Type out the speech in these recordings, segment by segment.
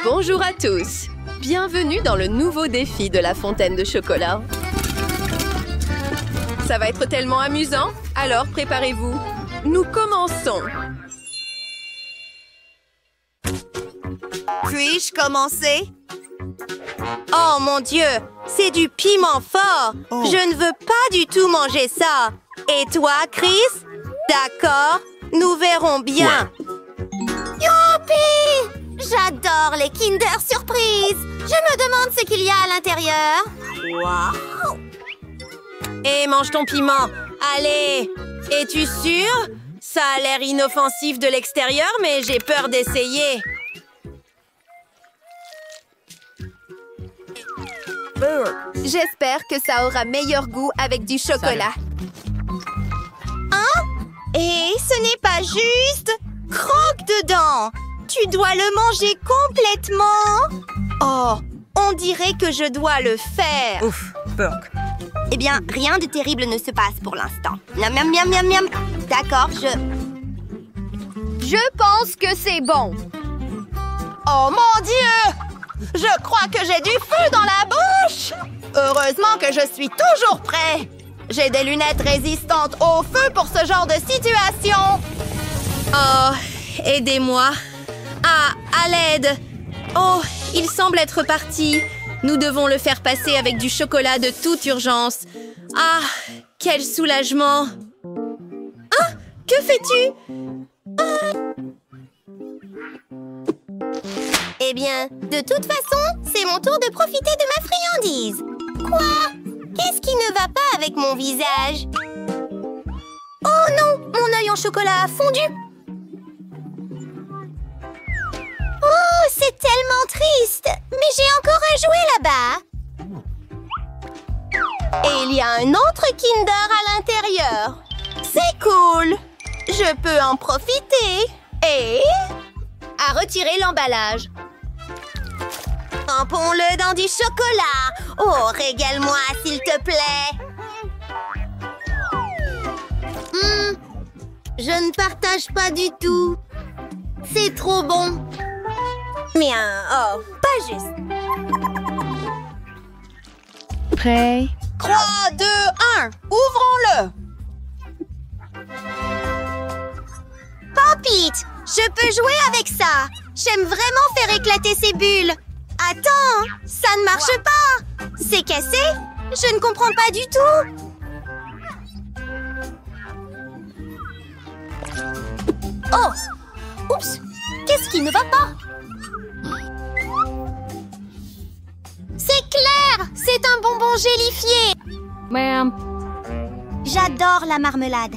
Bonjour à tous! Bienvenue dans le nouveau défi de la fontaine de chocolat. Ça va être tellement amusant, alors préparez-vous. Nous commençons! Puis-je commencer? Oh mon Dieu, c'est du piment fort! Oh. Je ne veux pas du tout manger ça! Et toi, Chris? D'accord, nous verrons bien. Youpi! J'adore les Kinder Surprise! Je me demande ce qu'il y a à l'intérieur. Wow! Et mange ton piment. Allez! Es-tu sûr? Ça a l'air inoffensif de l'extérieur, mais j'ai peur d'essayer. J'espère que ça aura meilleur goût avec du chocolat. Hein? Et ce n'est pas juste! Croque dedans! Tu dois le manger complètement! Oh, on dirait que je dois le faire! Ouf, Burke. Eh bien, rien de terrible ne se passe pour l'instant. Miam, miam, miam, miam, miam. D'accord, Je pense que c'est bon. Oh mon Dieu! Je crois que j'ai du feu dans la bouche! Heureusement que je suis toujours prêt! J'ai des lunettes résistantes au feu pour ce genre de situation! Oh, aidez-moi! Ah, à l'aide! Oh, il semble être parti! Nous devons le faire passer avec du chocolat de toute urgence. Ah, quel soulagement! Ah, que fais-tu? Eh bien, de toute façon, c'est mon tour de profiter de ma friandise. Quoi? Qu'est-ce qui ne va pas avec mon visage? Oh non, mon œil en chocolat a fondu. Oh, c'est tellement triste. Mais j'ai encore un jouet là-bas. Et il y a un autre Kinder à l'intérieur. C'est cool. Je peux en profiter. Et... à retirer l'emballage. Trempons-le dans du chocolat. Oh, régale-moi, s'il te plaît. Je ne partage pas du tout. C'est trop bon. Mais oh, pas juste. Prêt? 3, 2, 1, ouvrons-le. Pop-it, je peux jouer avec ça. J'aime vraiment faire éclater ces bulles. Attends, ça ne marche pas. C'est cassé? Je ne comprends pas du tout. Oh! Oups! Qu'est-ce qui ne va pas? C'est clair! C'est un bonbon gélifié! Ma'am. J'adore la marmelade.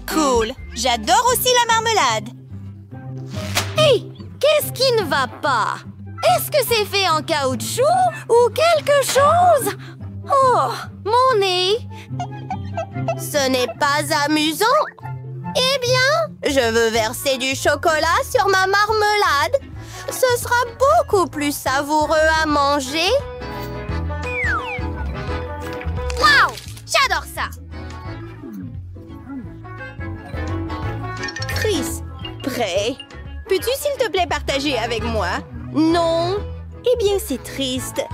Cool! J'adore aussi la marmelade. Hey! Qu'est-ce qui ne va pas? Est-ce que c'est fait en caoutchouc ou quelque chose? Oh! Mon nez! Ce n'est pas amusant. Eh bien, je veux verser du chocolat sur ma marmelade. Ce sera beaucoup plus savoureux à manger. Wow! J'adore ça! Chris, prêt? Peux-tu, s'il te plaît, partager avec moi? Non? Eh bien, c'est triste.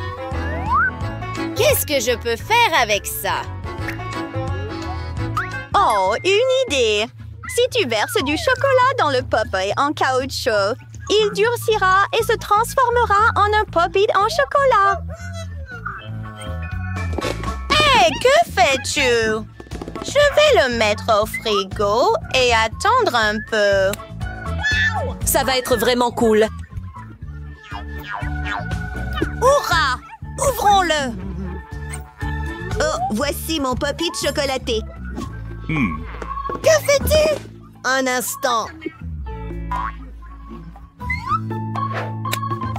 Qu'est-ce que je peux faire avec ça? Oh, une idée! Si tu verses du chocolat dans le Pop-It en caoutchouc, il durcira et se transformera en un Pop-It en chocolat. Hé, que fais-tu? Je vais le mettre au frigo et attendre un peu. Ça va être vraiment cool. Hurrah! Ouvrons-le! Oh, voici mon Pop-It chocolaté. Que fais-tu? Un instant.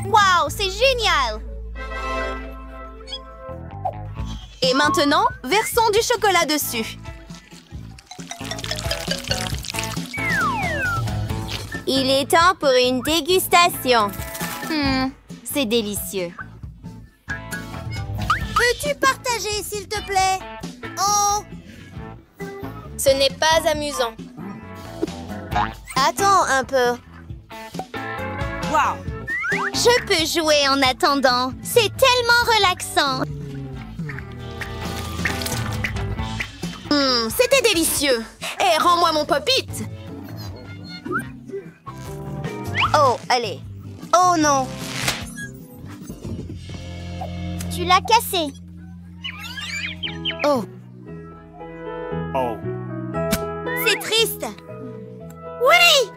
Wow, c'est génial! Et maintenant, versons du chocolat dessus. Il est temps pour une dégustation. C'est délicieux. Peux-tu partager, s'il te plaît? Oh! Ce n'est pas amusant. Attends un peu. Je peux jouer en attendant. C'est tellement relaxant. C'était délicieux. Et rends-moi mon pop-it. Oh, allez. Oh non. Tu l'as cassé. Oh. Oh. C'est triste. Oui,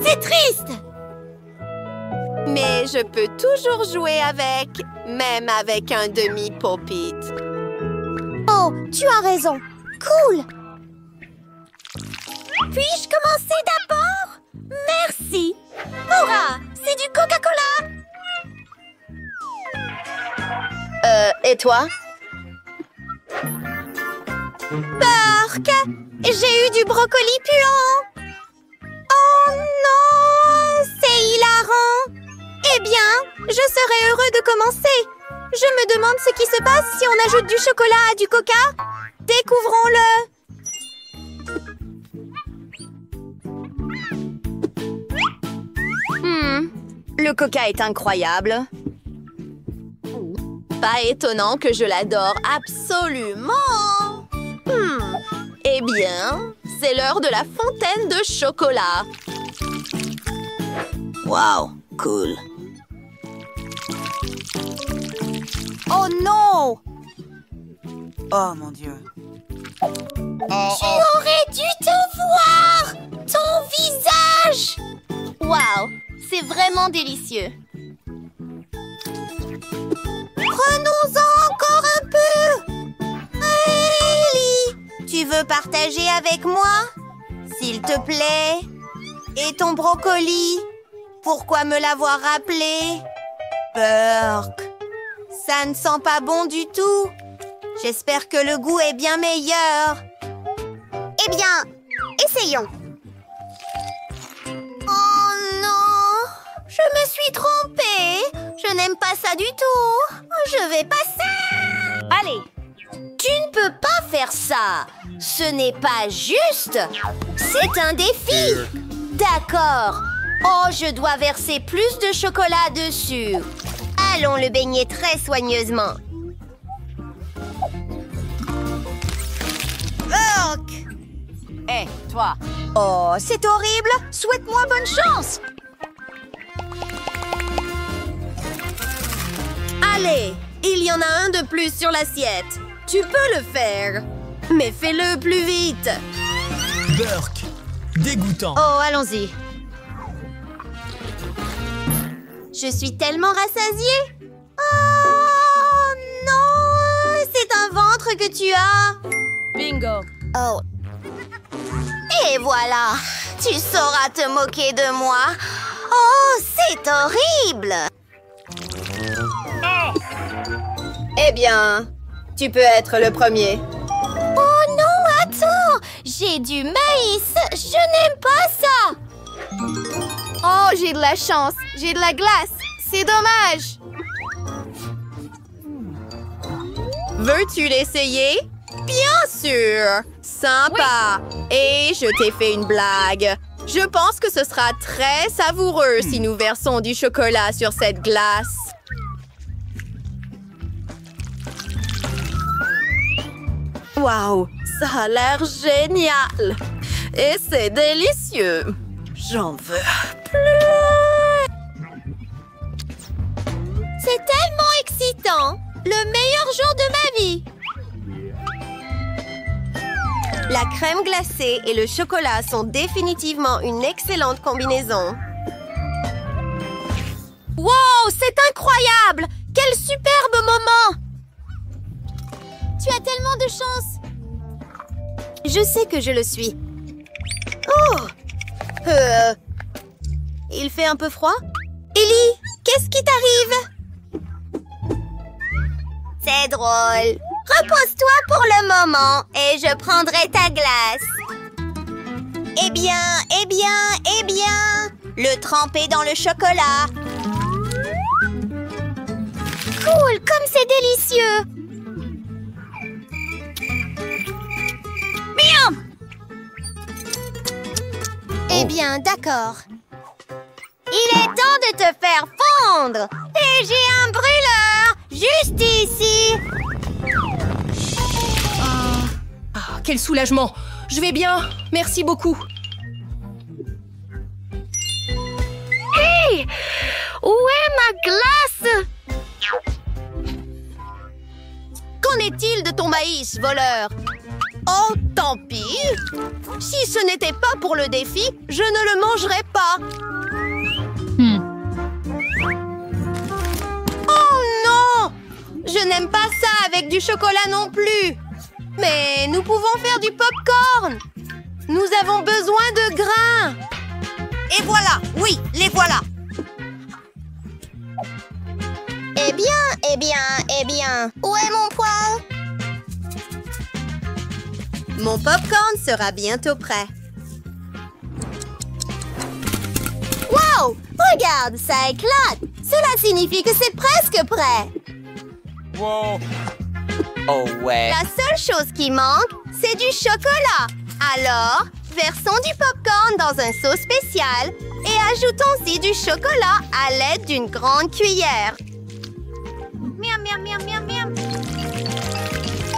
c'est triste. Mais je peux toujours jouer avec, même avec un demi-pop-it. Oh, tu as raison. Cool. Puis-je commencer d'abord? Merci. Hurrah, c'est du Coca-Cola. Et toi? Burk, j'ai eu du brocoli puant. Oh non, c'est hilarant. Eh bien, je serais heureux de commencer. Je me demande ce qui se passe si on ajoute du chocolat à du coca. Découvrons-le. Le coca est incroyable. Pas étonnant que je l'adore absolument. Eh bien, c'est l'heure de la fontaine de chocolat. Wow, cool. Oh non! Oh mon Dieu. Tu aurais dû te voir! Ton visage! Wow, c'est vraiment délicieux. Prenons-en encore un peu! Ellie, tu veux partager avec moi? S'il te plaît? Et ton brocoli? Pourquoi me l'avoir rappelé? Burk, ça ne sent pas bon du tout. J'espère que le goût est bien meilleur. Eh bien, essayons. Oh non, je me suis trompée. Je n'aime pas ça du tout. Je vais passer. Allez, tu ne peux pas faire ça. Ce n'est pas juste. C'est un défi. D'accord. Oh, je dois verser plus de chocolat dessus. Allons le baigner très soigneusement. Burk! Hé, toi. Oh, c'est horrible. Souhaite-moi bonne chance. Allez, il y en a un de plus sur l'assiette. Tu peux le faire, mais fais-le plus vite. Burk. Dégoûtant. Oh, allons-y. Je suis tellement rassasiée. Oh non! C'est un ventre que tu as. Bingo. Oh. Et voilà. Tu sauras te moquer de moi. Oh, c'est horrible. Eh bien, tu peux être le premier. Oh non, attends. J'ai du maïs. Je n'aime pas ça. Oh, j'ai de la chance. J'ai de la glace. C'est dommage. Veux-tu l'essayer? Bien sûr! Sympa! Et je t'ai fait une blague. Je pense que ce sera très savoureux si nous versons du chocolat sur cette glace. Waouh! Ça a l'air génial! Et c'est délicieux! J'en veux plus! C'est tellement excitant. Le meilleur jour de ma vie. La crème glacée et le chocolat sont définitivement une excellente combinaison. Wow, c'est incroyable! Quel superbe moment! Tu as tellement de chance. Je sais que je le suis. Oh! Il fait un peu froid? Ellie, qu'est-ce qui t'arrive? C'est drôle. Repose-toi pour le moment et je prendrai ta glace. Eh bien, le tremper dans le chocolat. Cool, comme c'est délicieux. Miam! Eh bien, d'accord. Il est temps de te faire fondre. fondre. Et j'ai un brûleur, juste ici. Ah, quel soulagement! Je vais bien, merci beaucoup. Hey! Où est ma glace? Qu'en est-il de ton maïs, voleur? Oh, tant pis. Si ce n'était pas pour le défi, je ne le mangerais pas. Oh non! Je n'aime pas ça avec du chocolat non plus. Mais nous pouvons faire du popcorn. Nous avons besoin de grains. Et voilà, oui, les voilà. Eh bien, où est mon poêle? Mon popcorn sera bientôt prêt. Wow! Regarde, ça éclate! Cela signifie que c'est presque prêt! Wow. Oh ouais. La seule chose qui manque, c'est du chocolat! Alors, versons du popcorn dans un seau spécial et ajoutons-y du chocolat à l'aide d'une grande cuillère. Miam, miam, miam, miam, miam!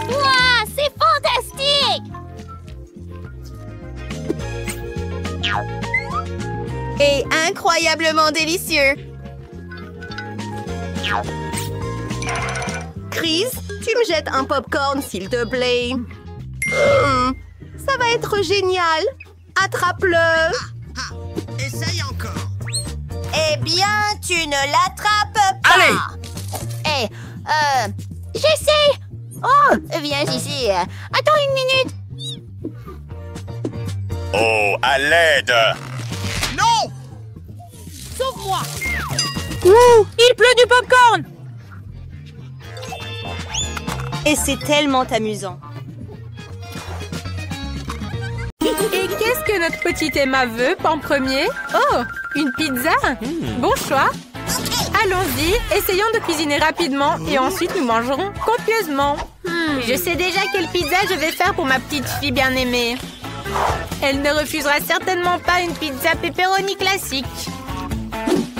Wow! C'est fantastique! Et incroyablement délicieux. Chris, tu me jettes un popcorn, s'il te plaît. Ça va être génial. Attrape-le. Essaye encore. Eh bien, tu ne l'attrapes pas! Allez! J'essaie! Oh, viens ici. Attends une minute. Oh, à l'aide! Non! Sauve-moi. Il pleut du popcorn! Et c'est tellement amusant. Et qu'est-ce que notre petite Emma veut en premier? Oh, une pizza? Bon choix. Allons-y, essayons de cuisiner rapidement et ensuite nous mangerons copieusement. Je sais déjà quelle pizza je vais faire pour ma petite fille bien-aimée. Elle ne refusera certainement pas une pizza pepperoni classique.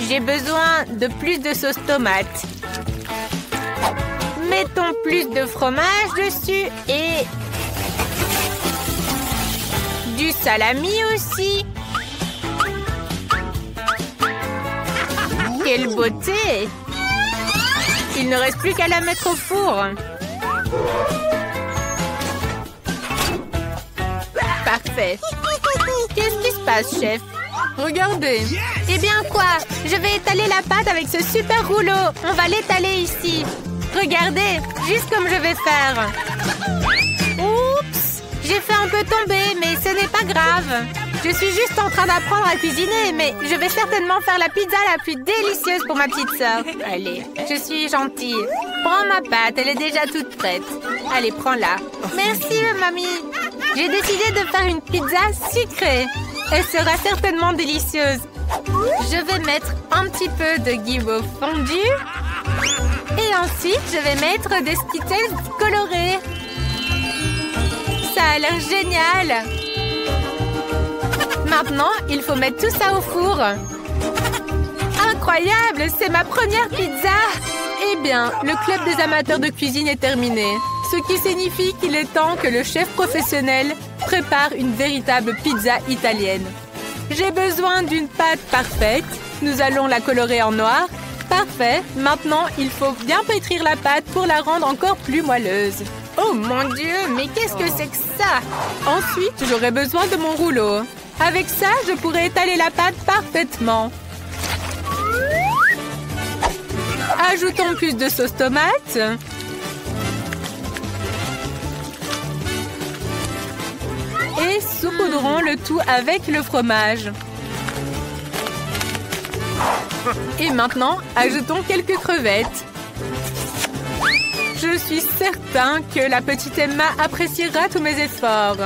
J'ai besoin de plus de sauce tomate. Mettons plus de fromage dessus et du salami aussi. Quelle beauté! Il ne reste plus qu'à la mettre au four. Parfait. Qu'est-ce qui se passe, chef? Regardez. Eh bien quoi? Je vais étaler la pâte avec ce super rouleau. On va l'étaler ici. Regardez, juste comme je vais faire. Oups! J'ai fait un peu tomber, mais ce n'est pas grave. Je suis juste en train d'apprendre à cuisiner, mais je vais certainement faire la pizza la plus délicieuse pour ma petite sœur. Allez, je suis gentille. Prends ma pâte, elle est déjà toute prête. Allez, prends-la. Merci, mamie. J'ai décidé de faire une pizza sucrée. Elle sera certainement délicieuse. Je vais mettre un petit peu de guimauve fondu. Et ensuite, je vais mettre des Skittles colorés. Ça a l'air génial. Maintenant, il faut mettre tout ça au four. Incroyable, c'est ma première pizza. Eh bien, le club des amateurs de cuisine est terminé. Ce qui signifie qu'il est temps que le chef professionnel prépare une véritable pizza italienne. J'ai besoin d'une pâte parfaite. Nous allons la colorer en noir. Parfait. Maintenant, il faut bien pétrir la pâte pour la rendre encore plus moelleuse. Oh mon Dieu, mais qu'est-ce que c'est que ça? Ensuite, j'aurai besoin de mon rouleau. Avec ça, je pourrai étaler la pâte parfaitement. Ajoutons plus de sauce tomate. Et saupoudrons le tout avec le fromage. Et maintenant, ajoutons quelques crevettes. Je suis certain que la petite Emma appréciera tous mes efforts.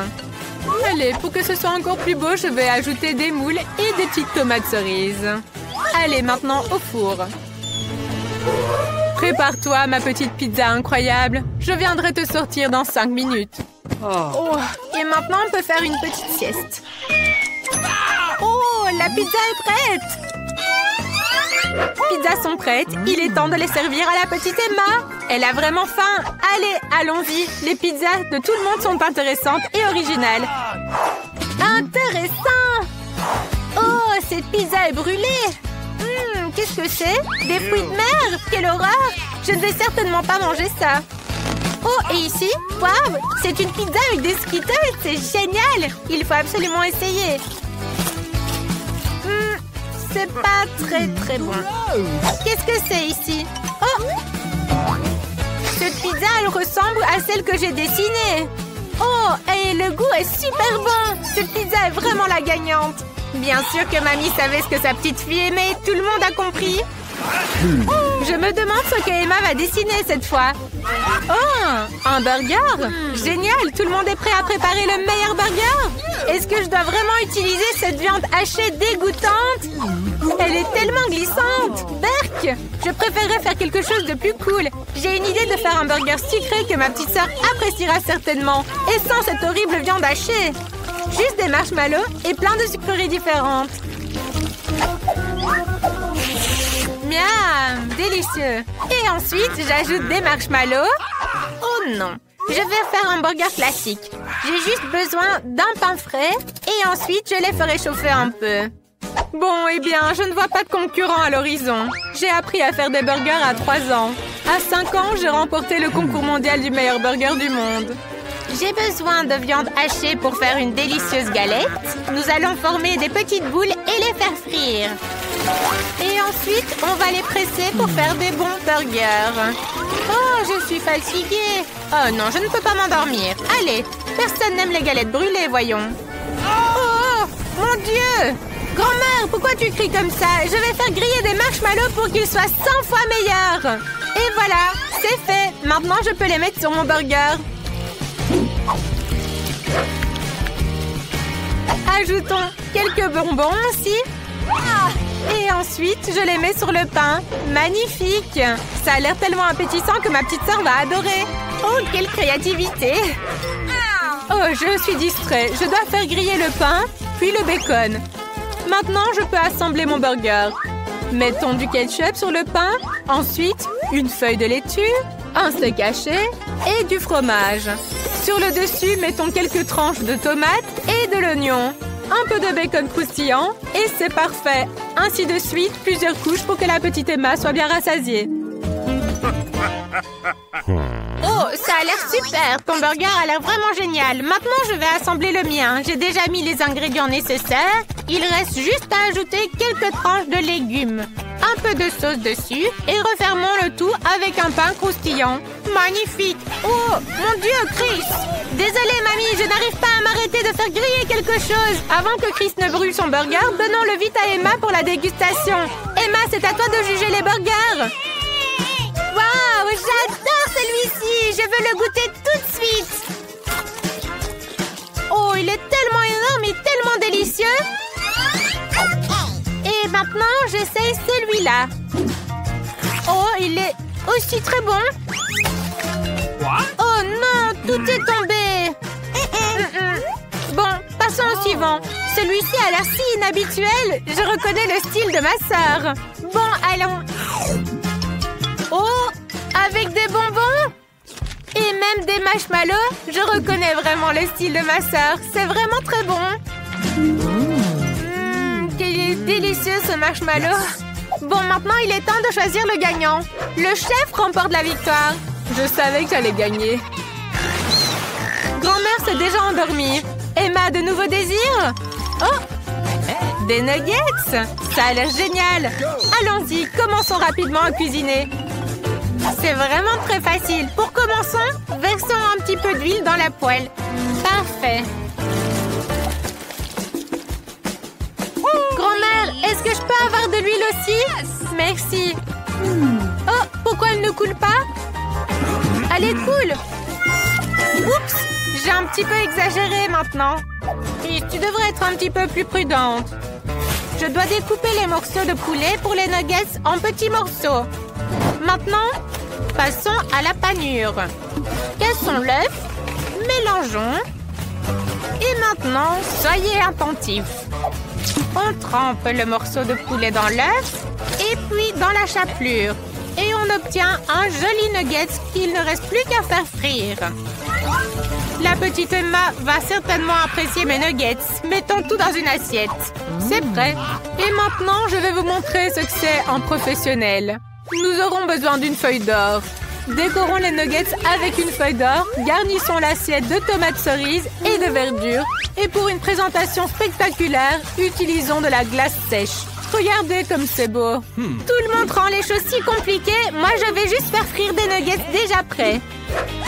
Allez, pour que ce soit encore plus beau, je vais ajouter des moules et des petites tomates cerises. Allez, maintenant au four. Prépare-toi, ma petite pizza incroyable. Je viendrai te sortir dans 5 minutes. Oh, et maintenant, on peut faire une petite sieste. Oh, la pizza est prête! pizzas sont prêtes. Il est temps de les servir à la petite Emma. Elle a vraiment faim. Allez, allons-y. Les pizzas de tout le monde sont intéressantes et originales. Intéressant! Oh, cette pizza est brûlée. Qu'est-ce que c'est? Des fruits de mer? Quelle horreur! Je ne vais certainement pas manger ça. Oh, et ici? Waouh! C'est une pizza avec des Skittles! C'est génial! Il faut absolument essayer. C'est pas très bon. Qu'est-ce que c'est ici? Oh! Cette pizza, elle ressemble à celle que j'ai dessinée. Oh, et le goût est super bon. Cette pizza est vraiment la gagnante. Bien sûr que mamie savait ce que sa petite fille aimait. Tout le monde a compris. Je me demande ce que Emma va dessiner cette fois. Oh, un burger? Génial, tout le monde est prêt à préparer le meilleur burger. Est-ce que je dois vraiment utiliser cette viande hachée dégoûtante? Elle est tellement glissante. Berk, je préférerais faire quelque chose de plus cool. J'ai une idée de faire un burger sucré que ma petite sœur appréciera certainement. Et sans cette horrible viande hachée. Juste des marshmallows et plein de sucreries différentes. Miam, délicieux. Et ensuite, j'ajoute des marshmallows. Oh non, je vais faire un burger classique. J'ai juste besoin d'un pain frais et ensuite, je les ferai chauffer un peu. Bon, eh bien, je ne vois pas de concurrent à l'horizon. J'ai appris à faire des burgers à 3 ans. À 5 ans, j'ai remporté le concours mondial du meilleur burger du monde. J'ai besoin de viande hachée pour faire une délicieuse galette. Nous allons former des petites boules et les faire frire. Et ensuite, on va les presser pour faire des bons burgers. Oh, je suis fatiguée. Oh non, je ne peux pas m'endormir. Allez, personne n'aime les galettes brûlées, voyons. Oh, mon Dieu! Grand-mère, pourquoi tu cries comme ça? Je vais faire griller des marshmallows pour qu'ils soient 100 fois meilleurs. Et voilà, c'est fait. Maintenant, je peux les mettre sur mon burger. Ajoutons quelques bonbons aussi. Et ensuite, je les mets sur le pain. Magnifique! Ça a l'air tellement appétissant que ma petite sœur va adorer. Oh, quelle créativité! Oh, je suis distrait. Je dois faire griller le pain, puis le bacon. Maintenant, je peux assembler mon burger. Mettons du ketchup sur le pain. Ensuite, une feuille de laitue, un steak haché et du fromage. Sur le dessus, mettons quelques tranches de tomates et de l'oignon. Un peu de bacon croustillant et c'est parfait. Ainsi de suite, plusieurs couches pour que la petite Emma soit bien rassasiée. Oh, ça a l'air super. Ton burger a l'air vraiment génial. Maintenant, je vais assembler le mien. J'ai déjà mis les ingrédients nécessaires. Il reste juste à ajouter quelques tranches de légumes. Un peu de sauce dessus et refermons le tout avec un pain croustillant. Magnifique! Oh, mon Dieu, Chris! Désolée, mamie, je n'arrive pas à m'arrêter de faire griller quelque chose. Avant que Chris ne brûle son burger, donnons-le vite à Emma pour la dégustation. Emma, c'est à toi de juger les burgers. Waouh, j'adore celui-ci! Je veux le goûter tout de suite. Oh, il est tellement énorme et tellement délicieux. Et maintenant, j'essaye celui-là. Oh, il est aussi très bon. Oh non, tout est tombé. Bon, passons au suivant. Celui-ci a l'air si inhabituel. Je reconnais le style de ma sœur. Bon, allons. Oh, avec des bonbons et même des marshmallows. Je reconnais vraiment le style de ma sœur. C'est vraiment très bon. Quel est délicieux ce marshmallow. Bon, maintenant, il est temps de choisir le gagnant. Le chef remporte la victoire. Je savais que j'allais gagner. Grand-mère s'est déjà endormie. Emma a de nouveaux désirs? Oh! Des nuggets? Ça a l'air génial. Allons-y, commençons rapidement à cuisiner. C'est vraiment très facile. Pour commencer, versons un petit peu d'huile dans la poêle. Parfait. Grand-mère, est-ce que je peux avoir de l'huile aussi? Merci. Oh, pourquoi elle ne coule pas? Elle est cool. Oups, j'ai un petit peu exagéré maintenant. Et tu devrais être un petit peu plus prudente. Je dois découper les morceaux de poulet pour les nuggets en petits morceaux. Maintenant, passons à la panure. Cassons l'œuf, mélangeons. Et maintenant, soyez attentifs. On trempe le morceau de poulet dans l'œuf. Et puis dans la chapelure. Et on obtient un joli nugget qu'il ne reste plus qu'à faire frire. La petite Emma va certainement apprécier mes nuggets. Mettons tout dans une assiette. C'est prêt. Et maintenant, je vais vous montrer ce que c'est en professionnel. Nous aurons besoin d'une feuille d'or. Décorons les nuggets avec une feuille d'or. Garnissons l'assiette de tomates cerises et de verdure. Et pour une présentation spectaculaire, utilisons de la glace sèche. Regardez comme c'est beau. Tout le monde rend les choses si compliquées. Moi, je vais juste faire frire des nuggets déjà prêts.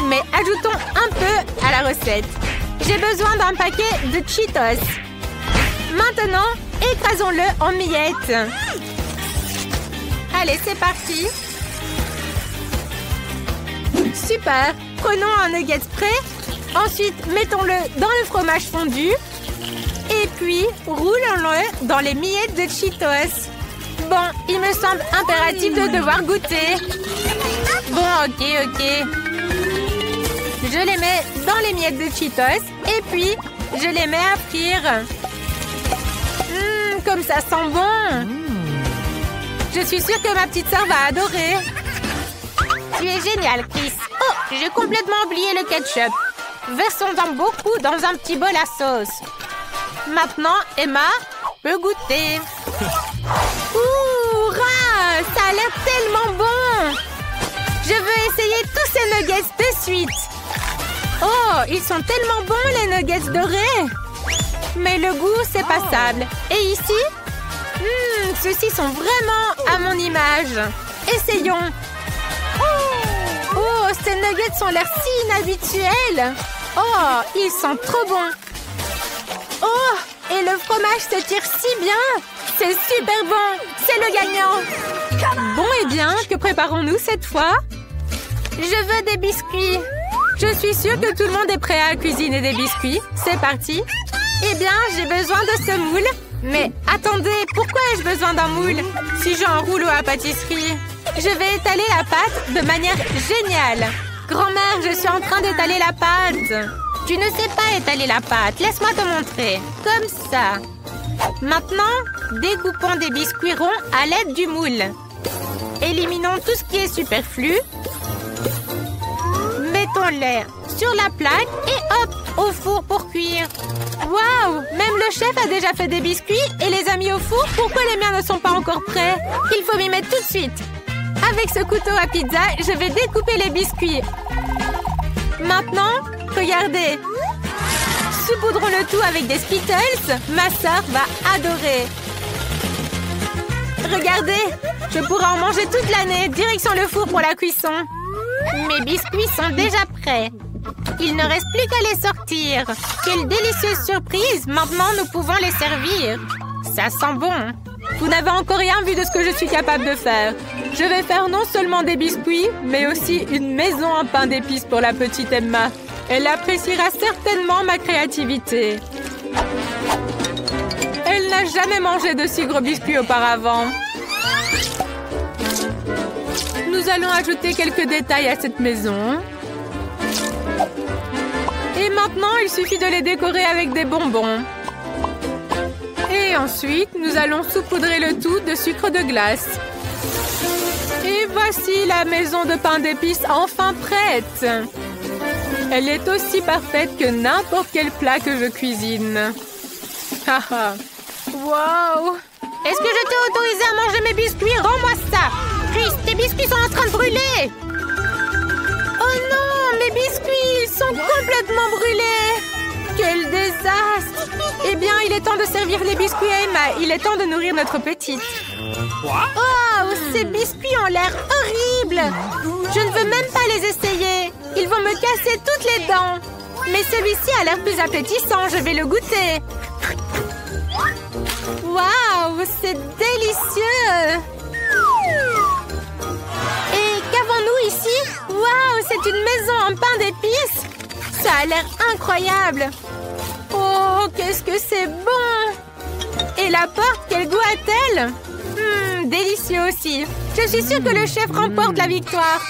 Mais ajoutons un peu à la recette. J'ai besoin d'un paquet de Cheetos. Maintenant, écrasons-le en miettes. Allez, c'est parti. Super. Prenons un nugget prêt. Ensuite, mettons-le dans le fromage fondu. Et puis, roulons-le dans les miettes de Cheetos. Bon, il me semble impératif de devoir goûter. Bon, ok. Je les mets dans les miettes de Cheetos. Et puis, je les mets à frire. Comme ça sent bon. Je suis sûre que ma petite sœur va adorer. Tu es génial, Chris. Oh, j'ai complètement oublié le ketchup. Versons-en beaucoup dans un petit bol à sauce. Maintenant, Emma peut goûter. Ouh, ça a l'air tellement bon. Je veux essayer tous ces nuggets de suite. Oh, ils sont tellement bons, les nuggets dorés. Mais le goût, c'est passable. Et ici, ceux-ci sont vraiment à mon image. Essayons. Oh, ces nuggets ont l'air si inhabituels. Oh, ils sont trop bons. Oh, et le fromage se tire si bien. C'est super bon. C'est le gagnant. Bon, eh bien, que préparons-nous cette fois? Je veux des biscuits. Je suis sûre que tout le monde est prêt à cuisiner des biscuits. C'est parti. Eh bien, j'ai besoin de ce moule. Mais attendez, pourquoi ai-je besoin d'un moule si j'ai un rouleau à pâtisserie? Je vais étaler la pâte de manière géniale. Grand-mère, je suis en train d'étaler la pâte. Tu ne sais pas étaler la pâte. Laisse-moi te montrer. Comme ça. Maintenant, découpons des biscuits ronds à l'aide du moule. Éliminons tout ce qui est superflu. Mettons-les sur la plaque et hop, au four pour cuire. Waouh! Même le chef a déjà fait des biscuits et les a mis au four. Pourquoi les miens ne sont pas encore prêts? Il faut m'y mettre tout de suite. Avec ce couteau à pizza, je vais découper les biscuits. Maintenant, regardez. Saupoudrons le tout avec des Skittles. Ma sœur va adorer. Regardez, je pourrai en manger toute l'année. Direction le four pour la cuisson. Mes biscuits sont déjà prêts. Il ne reste plus qu'à les sortir. Quelle délicieuse surprise! Maintenant, nous pouvons les servir. Ça sent bon. Vous n'avez encore rien vu de ce que je suis capable de faire. Je vais faire non seulement des biscuits, mais aussi une maison en pain d'épices pour la petite Emma. Elle appréciera certainement ma créativité. Elle n'a jamais mangé de si gros biscuits auparavant. Nous allons ajouter quelques détails à cette maison. Et maintenant, il suffit de les décorer avec des bonbons. Et ensuite, nous allons saupoudrer le tout de sucre de glace. Et voici la maison de pain d'épices enfin prête. Elle est aussi parfaite que n'importe quel plat que je cuisine. Wow! Est-ce que je t'ai autorisé à manger mes biscuits? Rends-moi ça! Chris, tes biscuits sont en train de brûler! Oh non! Mes biscuits sont complètement brûlés! Quel désastre! Eh bien, il est temps de servir les biscuits à Emma. Il est temps de nourrir notre petite. Oh! Ces biscuits ont l'air horribles! Je ne veux même pas les essayer. Ils vont me casser toutes les dents. Mais celui-ci a l'air plus appétissant. Je vais le goûter. Waouh! C'est délicieux! Et qu'avons-nous ici? Waouh! C'est une maison en pain d'épices! Ça a l'air incroyable! Oh, qu'est-ce que c'est bon! Et la porte, quel goût a-t-elle? Délicieux aussi! Je suis sûre que le chef remporte la victoire!